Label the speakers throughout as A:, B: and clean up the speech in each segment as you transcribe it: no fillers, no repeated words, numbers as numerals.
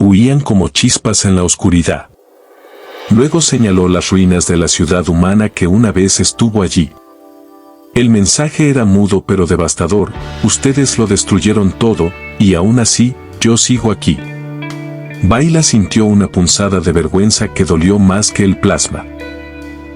A: huían como chispas en la oscuridad. Luego señaló las ruinas de la ciudad humana que una vez estuvo allí. El mensaje era mudo pero devastador: ustedes lo destruyeron todo, y aún así, yo sigo aquí. Baila sintió una punzada de vergüenza que dolió más que el plasma.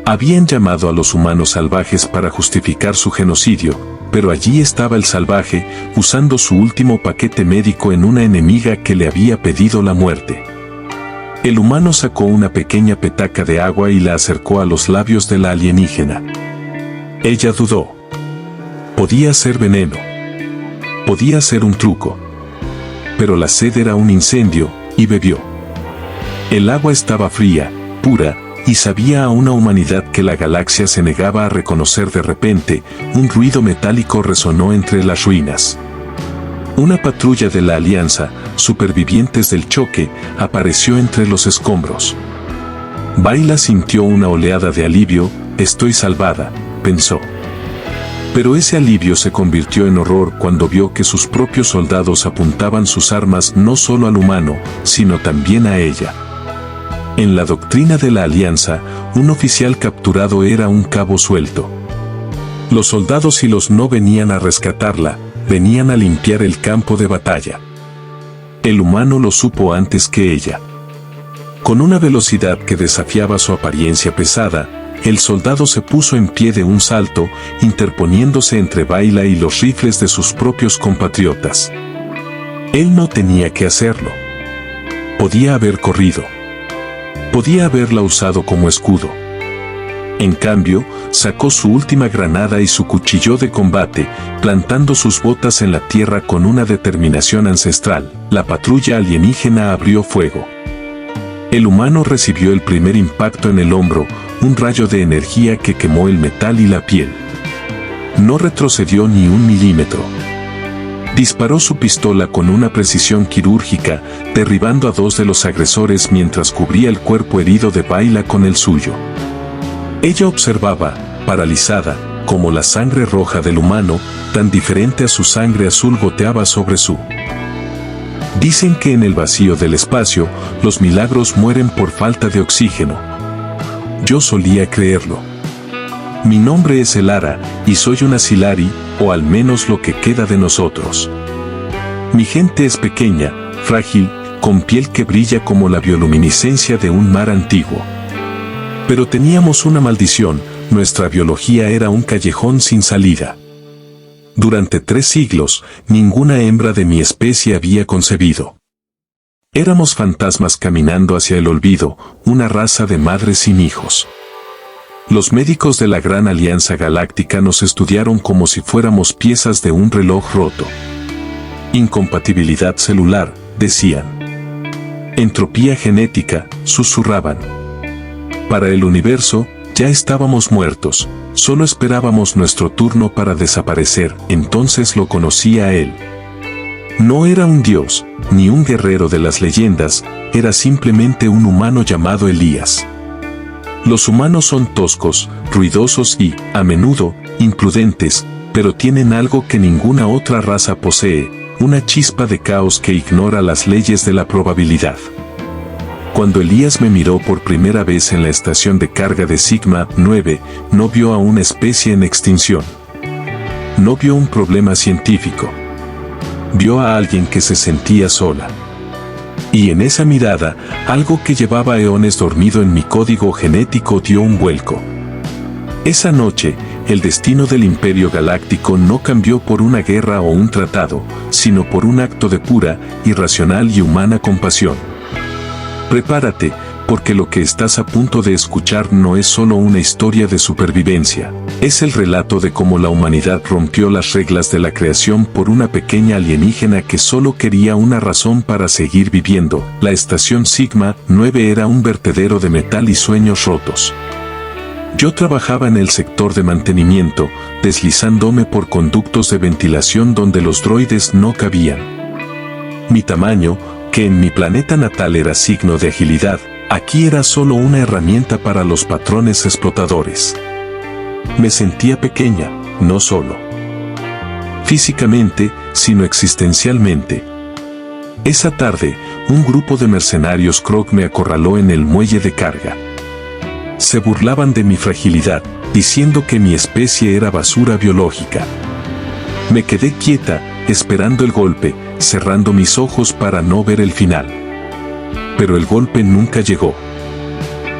A: Habían llamado a los humanos salvajes para justificar su genocidio, pero allí estaba el salvaje, usando su último paquete médico en una enemiga que le había pedido la muerte. El humano sacó una pequeña petaca de agua y la acercó a los labios de la alienígena. Ella dudó. Podía ser veneno. Podía ser un truco. Pero la sed era un incendio, y bebió. El agua estaba fría, pura, y sabía a una humanidad que la galaxia se negaba a reconocer. De repente, un ruido metálico resonó entre las ruinas. Una patrulla de la Alianza, supervivientes del choque, apareció entre los escombros. Baila sintió una oleada de alivio. Estoy salvada, pensó. Pero ese alivio se convirtió en horror cuando vio que sus propios soldados apuntaban sus armas no solo al humano, sino también a ella. En la doctrina de la Alianza, un oficial capturado era un cabo suelto. Los soldados y los no venían a rescatarla, venían a limpiar el campo de batalla. El humano lo supo antes que ella. Con una velocidad que desafiaba su apariencia pesada, el soldado se puso en pie de un salto, interponiéndose entre Baila y los rifles de sus propios compatriotas. Él no tenía que hacerlo. Podía haber corrido. Podía haberla usado como escudo. En cambio, sacó su última granada y su cuchillo de combate, plantando sus botas en la tierra con una determinación ancestral. La patrulla alienígena abrió fuego. El humano recibió el primer impacto en el hombro, un rayo de energía que quemó el metal y la piel. No retrocedió ni un milímetro. Disparó su pistola con una precisión quirúrgica, derribando a 2 de los agresores mientras cubría el cuerpo herido de Baila con el suyo. Ella observaba, paralizada, como la sangre roja del humano, tan diferente a su sangre azul, goteaba sobre su. Dicen que en el vacío del espacio, los milagros mueren por falta de oxígeno. Yo solía creerlo. Mi nombre es Elara, y soy una Silari, o al menos lo que queda de nosotros. Mi gente es pequeña, frágil, con piel que brilla como la bioluminiscencia de un mar antiguo. Pero teníamos una maldición: nuestra biología era un callejón sin salida. Durante 3 siglos, ninguna hembra de mi especie había concebido. Éramos fantasmas caminando hacia el olvido, una raza de madres sin hijos. Los médicos de la Gran Alianza Galáctica nos estudiaron como si fuéramos piezas de un reloj roto. Incompatibilidad celular, decían. Entropía genética, susurraban. Para el universo, ya estábamos muertos, solo esperábamos nuestro turno para desaparecer. Entonces lo conocí a él. No era un dios, ni un guerrero de las leyendas, era simplemente un humano llamado Elías. Los humanos son toscos, ruidosos y, a menudo, imprudentes, pero tienen algo que ninguna otra raza posee: una chispa de caos que ignora las leyes de la probabilidad. Cuando Elías me miró por primera vez en la estación de carga de Sigma 9, no vio a una especie en extinción. No vio un problema científico. Vio a alguien que se sentía sola. Y en esa mirada, algo que llevaba eones dormido en mi código genético dio un vuelco. Esa noche, el destino del Imperio Galáctico no cambió por una guerra o un tratado, sino por un acto de pura, irracional y humana compasión. Prepárate, porque lo que estás a punto de escuchar no es solo una historia de supervivencia, es el relato de cómo la humanidad rompió las reglas de la creación por una pequeña alienígena que solo quería una razón para seguir viviendo. La estación Sigma 9 era un vertedero de metal y sueños rotos. Yo trabajaba en el sector de mantenimiento, deslizándome por conductos de ventilación donde los droides no cabían. Mi tamaño, que en mi planeta natal era signo de agilidad, aquí era solo una herramienta para los patrones explotadores. Me sentía pequeña, no solo físicamente, sino existencialmente. Esa tarde, un grupo de mercenarios Krog me acorraló en el muelle de carga. Se burlaban de mi fragilidad, diciendo que mi especie era basura biológica. Me quedé quieta, esperando el golpe, cerrando mis ojos para no ver el final. Pero el golpe nunca llegó.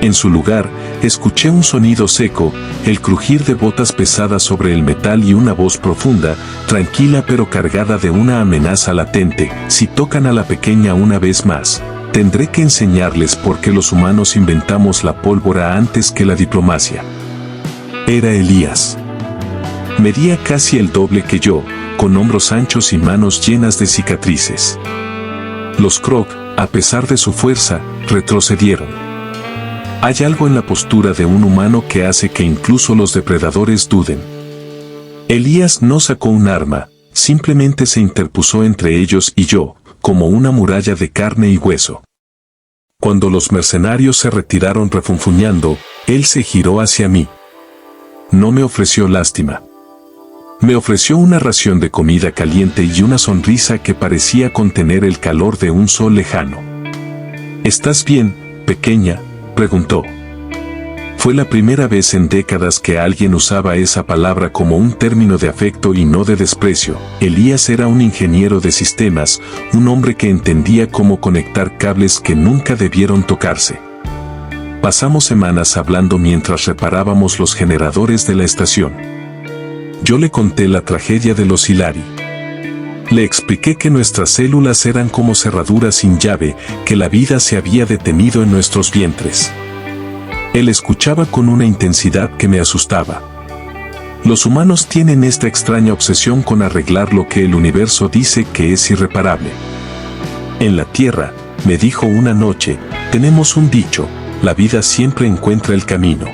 A: En su lugar, escuché un sonido seco, el crujir de botas pesadas sobre el metal y una voz profunda, tranquila pero cargada de una amenaza latente: si tocan a la pequeña una vez más, tendré que enseñarles por qué los humanos inventamos la pólvora antes que la diplomacia. Era Elías. Medía casi el doble que yo, con hombros anchos y manos llenas de cicatrices. Los Krog, a pesar de su fuerza, retrocedieron. Hay algo en la postura de un humano que hace que incluso los depredadores duden. Elías no sacó un arma, simplemente se interpuso entre ellos y yo, como una muralla de carne y hueso. Cuando los mercenarios se retiraron refunfuñando, él se giró hacia mí. No me ofreció lástima. Me ofreció una ración de comida caliente y una sonrisa que parecía contener el calor de un sol lejano. ¿Estás bien, pequeña?, preguntó. Fue la primera vez en décadas que alguien usaba esa palabra como un término de afecto y no de desprecio. Elías era un ingeniero de sistemas, un hombre que entendía cómo conectar cables que nunca debieron tocarse. Pasamos semanas hablando mientras reparábamos los generadores de la estación. Yo le conté la tragedia de los Hilari. Le expliqué que nuestras células eran como cerraduras sin llave, que la vida se había detenido en nuestros vientres. Él escuchaba con una intensidad que me asustaba. Los humanos tienen esta extraña obsesión con arreglar lo que el universo dice que es irreparable. En la Tierra, me dijo una noche, tenemos un dicho: la vida siempre encuentra el camino.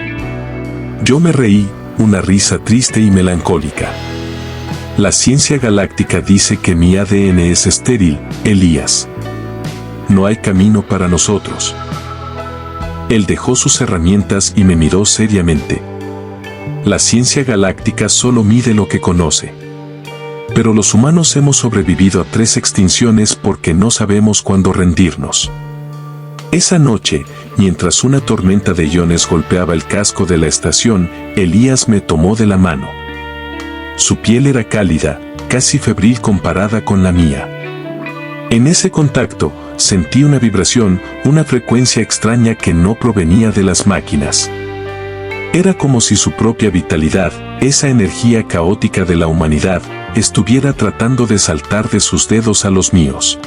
A: Yo me reí, una risa triste y melancólica. La ciencia galáctica dice que mi ADN es estéril, Elías. No hay camino para nosotros. Él dejó sus herramientas y me miró seriamente. La ciencia galáctica solo mide lo que conoce. Pero los humanos hemos sobrevivido a 3 extinciones porque no sabemos cuándo rendirnos. Esa noche, mientras una tormenta de iones golpeaba el casco de la estación, Elías me tomó de la mano. Su piel era cálida, casi febril comparada con la mía. En ese contacto, sentí una vibración, una frecuencia extraña que no provenía de las máquinas. Era como si su propia vitalidad, esa energía caótica de la humanidad, estuviera tratando de saltar de sus dedos a los míos.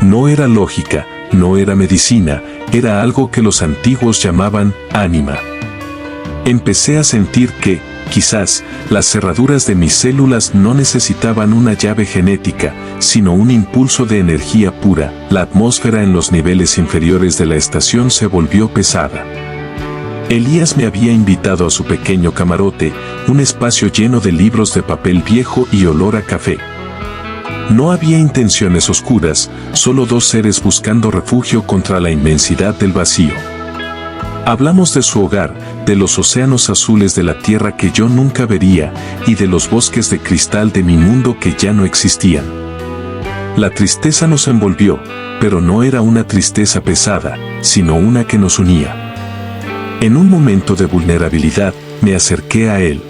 A: No era lógica, no era medicina, era algo que los antiguos llamaban ánima. Empecé a sentir que, quizás, las cerraduras de mis células no necesitaban una llave genética, sino un impulso de energía pura. La atmósfera en los niveles inferiores de la estación se volvió pesada. Elías me había invitado a su pequeño camarote, un espacio lleno de libros de papel viejo y olor a café. No había intenciones oscuras, solo 2 seres buscando refugio contra la inmensidad del vacío. Hablamos de su hogar, de los océanos azules de la tierra que yo nunca vería, y de los bosques de cristal de mi mundo que ya no existían. La tristeza nos envolvió, pero no era una tristeza pesada, sino una que nos unía. En un momento de vulnerabilidad, me acerqué a él.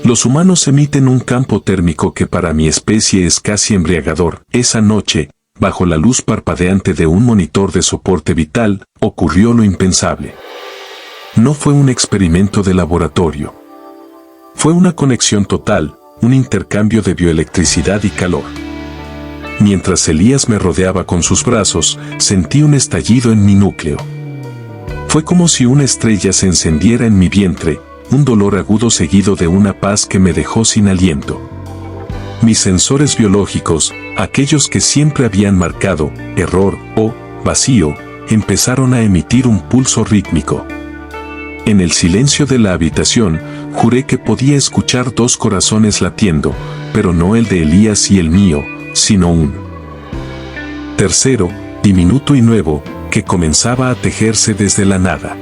A: Los humanos emiten un campo térmico que para mi especie es casi embriagador. Esa noche, bajo la luz parpadeante de un monitor de soporte vital, ocurrió lo impensable. No fue un experimento de laboratorio. Fue una conexión total, un intercambio de bioelectricidad y calor. Mientras Elías me rodeaba con sus brazos, sentí un estallido en mi núcleo. Fue como si una estrella se encendiera en mi vientre, un dolor agudo seguido de una paz que me dejó sin aliento. Mis sensores biológicos, aquellos que siempre habían marcado error o vacío, empezaron a emitir un pulso rítmico. En el silencio de la habitación, juré que podía escuchar 2 corazones latiendo, pero no el de Elías y el mío, sino un tercero, diminuto y nuevo, que comenzaba a tejerse desde la nada.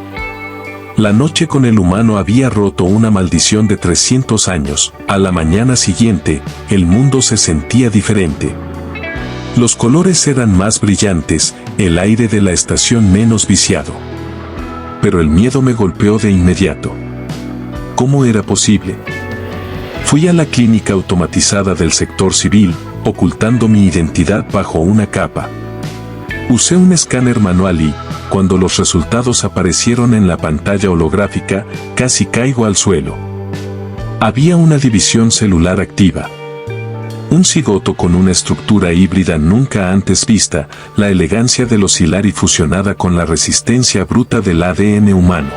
A: La noche con el humano había roto una maldición de 300 años. A la mañana siguiente, el mundo se sentía diferente. Los colores eran más brillantes, el aire de la estación menos viciado. Pero el miedo me golpeó de inmediato. ¿Cómo era posible? Fui a la clínica automatizada del sector civil, ocultando mi identidad bajo una capa. Usé un escáner manual y, cuando los resultados aparecieron en la pantalla holográfica, casi caigo al suelo. Había una división celular activa. Un cigoto con una estructura híbrida nunca antes vista, la elegancia del oscilari fusionada con la resistencia bruta del ADN humano.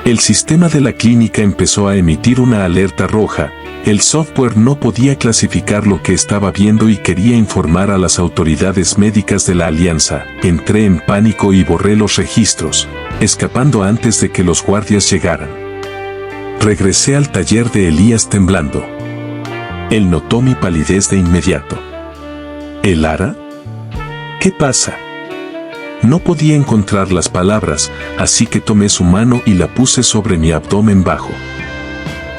A: El sistema de la clínica empezó a emitir una alerta roja. El software no podía clasificar lo que estaba viendo y quería informar a las autoridades médicas de la alianza. Entré en pánico y borré los registros, escapando antes de que los guardias llegaran. Regresé al taller de Elías temblando. Él notó mi palidez de inmediato. ¿Elara? ¿Qué pasa? No podía encontrar las palabras, así que tomé su mano y la puse sobre mi abdomen bajo.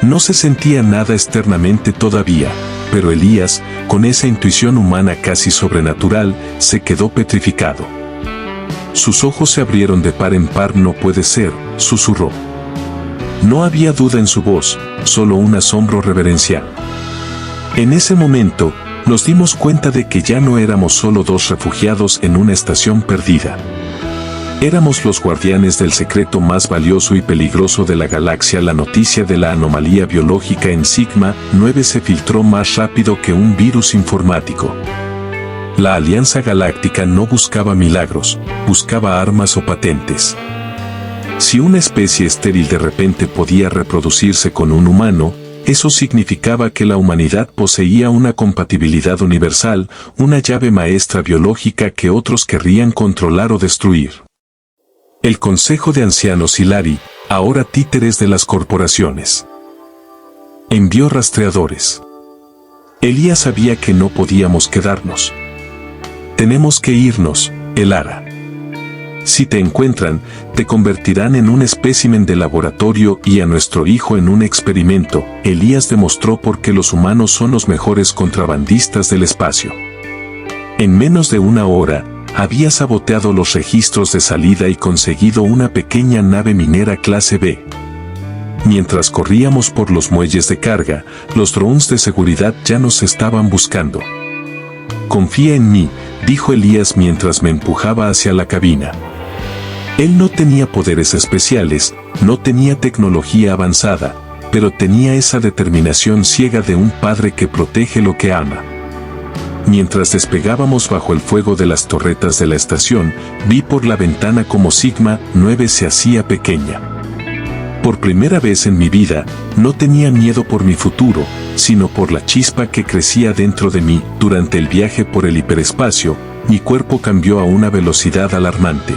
A: No se sentía nada externamente todavía, pero Elías, con esa intuición humana casi sobrenatural, se quedó petrificado. Sus ojos se abrieron de par en par. No puede ser, susurró. No había duda en su voz, solo un asombro reverencial. En ese momento, nos dimos cuenta de que ya no éramos solo dos refugiados en una estación perdida. Éramos los guardianes del secreto más valioso y peligroso de la galaxia. La noticia de la anomalía biológica en Sigma 9 se filtró más rápido que un virus informático. La Alianza Galáctica no buscaba milagros, buscaba armas o patentes. Si una especie estéril de repente podía reproducirse con un humano, eso significaba que la humanidad poseía una compatibilidad universal, una llave maestra biológica que otros querrían controlar o destruir. El Consejo de Ancianos Hilari, ahora títeres de las corporaciones, envió rastreadores. Elías sabía que no podíamos quedarnos. Tenemos que irnos, Elara. Si te encuentran, te convertirán en un espécimen de laboratorio y a nuestro hijo en un experimento. Elías demostró por qué los humanos son los mejores contrabandistas del espacio. En menos de una hora, había saboteado los registros de salida y conseguido una pequeña nave minera clase B. Mientras corríamos por los muelles de carga, los drones de seguridad ya nos estaban buscando. Confía en mí, dijo Elías mientras me empujaba hacia la cabina. Él no tenía poderes especiales, no tenía tecnología avanzada, pero tenía esa determinación ciega de un padre que protege lo que ama. Mientras despegábamos bajo el fuego de las torretas de la estación, vi por la ventana cómo Sigma 9 se hacía pequeña. Por primera vez en mi vida, no tenía miedo por mi futuro, sino por la chispa que crecía dentro de mí. Durante el viaje por el hiperespacio, mi cuerpo cambió a una velocidad alarmante.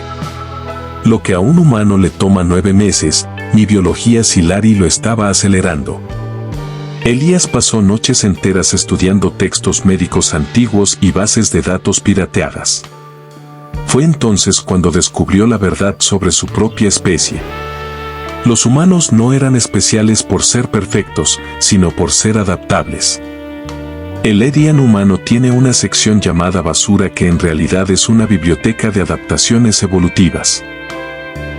A: Lo que a un humano le toma 9 meses, mi biología Silari lo estaba acelerando. Elías pasó noches enteras estudiando textos médicos antiguos y bases de datos pirateadas. Fue entonces cuando descubrió la verdad sobre su propia especie. Los humanos no eran especiales por ser perfectos, sino por ser adaptables. El Edian humano tiene una sección llamada basura que en realidad es una biblioteca de adaptaciones evolutivas.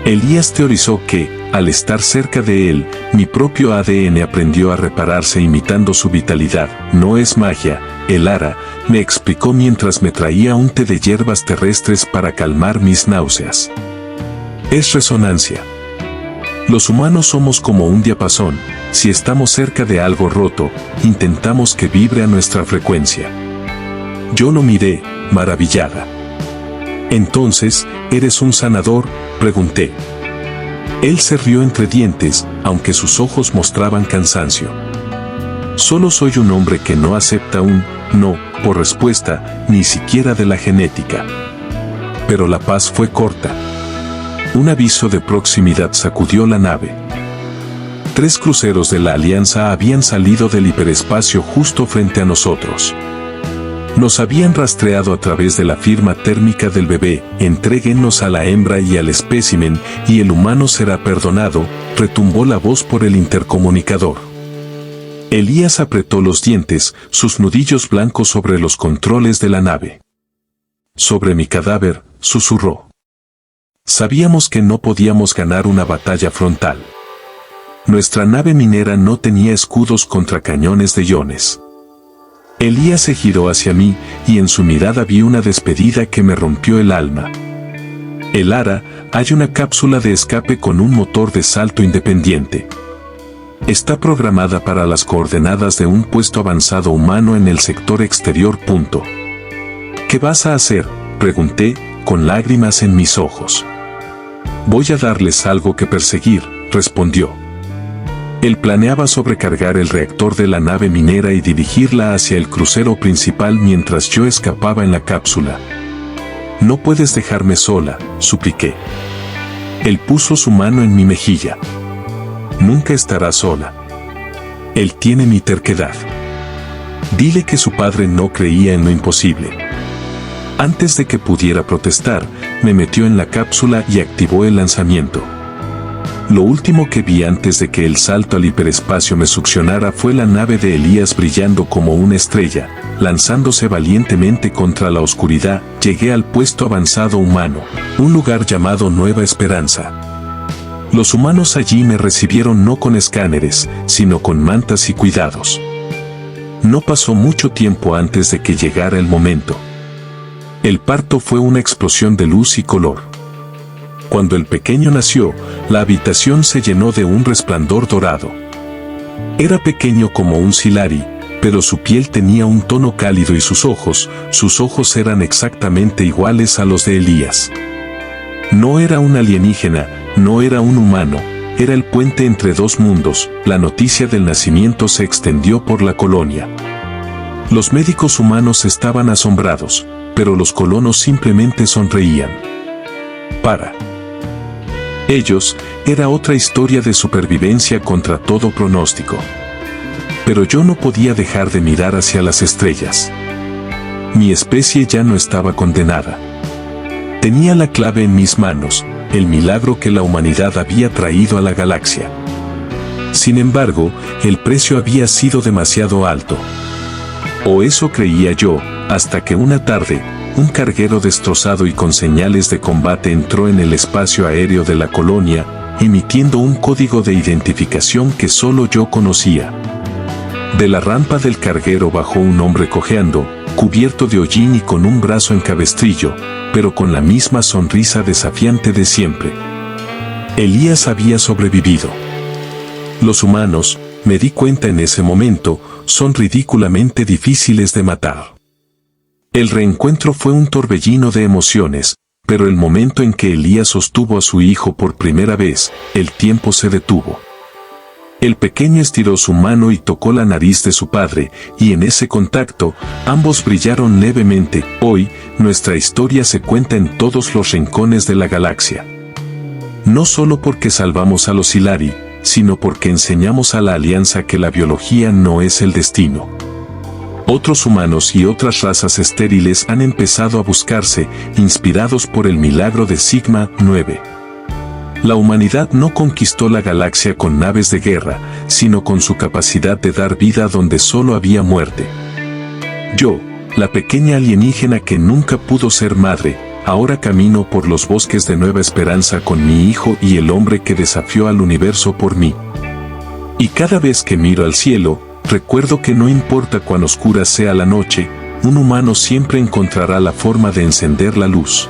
A: Elías teorizó que, al estar cerca de él, mi propio ADN aprendió a repararse imitando su vitalidad. No es magia, Elara, me explicó mientras me traía un té de hierbas terrestres para calmar mis náuseas. Es resonancia. Los humanos somos como un diapasón. Si estamos cerca de algo roto, intentamos que vibre a nuestra frecuencia. Yo lo miré, maravillada. Entonces, ¿eres un sanador?, pregunté. Él se rió entre dientes, aunque sus ojos mostraban cansancio. Solo soy un hombre que no acepta un no por respuesta, ni siquiera de la genética. Pero la paz fue corta. Un aviso de proximidad sacudió la nave. 3 cruceros de la Alianza habían salido del hiperespacio justo frente a nosotros. Nos habían rastreado a través de la firma térmica del bebé. Entréguennos a la hembra y al espécimen, y el humano será perdonado, retumbó la voz por el intercomunicador. Elías apretó los dientes, sus nudillos blancos sobre los controles de la nave. Sobre mi cadáver, susurró. Sabíamos que no podíamos ganar una batalla frontal. Nuestra nave minera no tenía escudos contra cañones de iones. Elías se giró hacia mí y en su mirada vi una despedida que me rompió el alma. El Ara, hay una cápsula de escape con un motor de salto independiente. Está programada para las coordenadas de un puesto avanzado humano en el sector exterior. ¿Qué vas a hacer?, pregunté, con lágrimas en mis ojos. Voy a darles algo que perseguir, respondió. Él planeaba sobrecargar el reactor de la nave minera y dirigirla hacia el crucero principal mientras yo escapaba en la cápsula. No puedes dejarme sola, supliqué. Él puso su mano en mi mejilla. Nunca estará sola. Él tiene mi terquedad. Dile que su padre no creía en lo imposible. Antes de que pudiera protestar, me metió en la cápsula y activó el lanzamiento. Lo último que vi antes de que el salto al hiperespacio me succionara fue la nave de Elías brillando como una estrella, lanzándose valientemente contra la oscuridad. Llegué al puesto avanzado humano, un lugar llamado Nueva Esperanza. Los humanos allí me recibieron no con escáneres, sino con mantas y cuidados. No pasó mucho tiempo antes de que llegara el momento. El parto fue una explosión de luz y color. Cuando el pequeño nació, la habitación se llenó de un resplandor dorado. Era pequeño como un Silari, pero su piel tenía un tono cálido y sus ojos eran exactamente iguales a los de Elías. No era un alienígena, no era un humano, era el puente entre dos mundos. La noticia del nacimiento se extendió por la colonia. Los médicos humanos estaban asombrados, pero los colonos simplemente sonreían. Para ellos, era otra historia de supervivencia contra todo pronóstico. Pero yo no podía dejar de mirar hacia las estrellas. Mi especie ya no estaba condenada. Tenía la clave en mis manos, el milagro que la humanidad había traído a la galaxia. Sin embargo, el precio había sido demasiado alto. O eso creía yo, hasta que una tarde, un carguero destrozado y con señales de combate entró en el espacio aéreo de la colonia, emitiendo un código de identificación que solo yo conocía. De la rampa del carguero bajó un hombre cojeando, cubierto de hollín y con un brazo en cabestrillo, pero con la misma sonrisa desafiante de siempre. Elías había sobrevivido. Los humanos, me di cuenta en ese momento, son ridículamente difíciles de matar. El reencuentro fue un torbellino de emociones, pero el momento en que Elías sostuvo a su hijo por primera vez, el tiempo se detuvo. El pequeño estiró su mano y tocó la nariz de su padre, y en ese contacto, ambos brillaron levemente. Hoy, nuestra historia se cuenta en todos los rincones de la galaxia. No solo porque salvamos a los Silari, sino porque enseñamos a la Alianza que la biología no es el destino. Otros humanos y otras razas estériles han empezado a buscarse, inspirados por el milagro de Sigma 9. La humanidad no conquistó la galaxia con naves de guerra, sino con su capacidad de dar vida donde solo había muerte. Yo, la pequeña alienígena que nunca pudo ser madre, ahora camino por los bosques de Nueva Esperanza con mi hijo y el hombre que desafió al universo por mí. Y cada vez que miro al cielo, recuerdo que no importa cuán oscura sea la noche, un humano siempre encontrará la forma de encender la luz.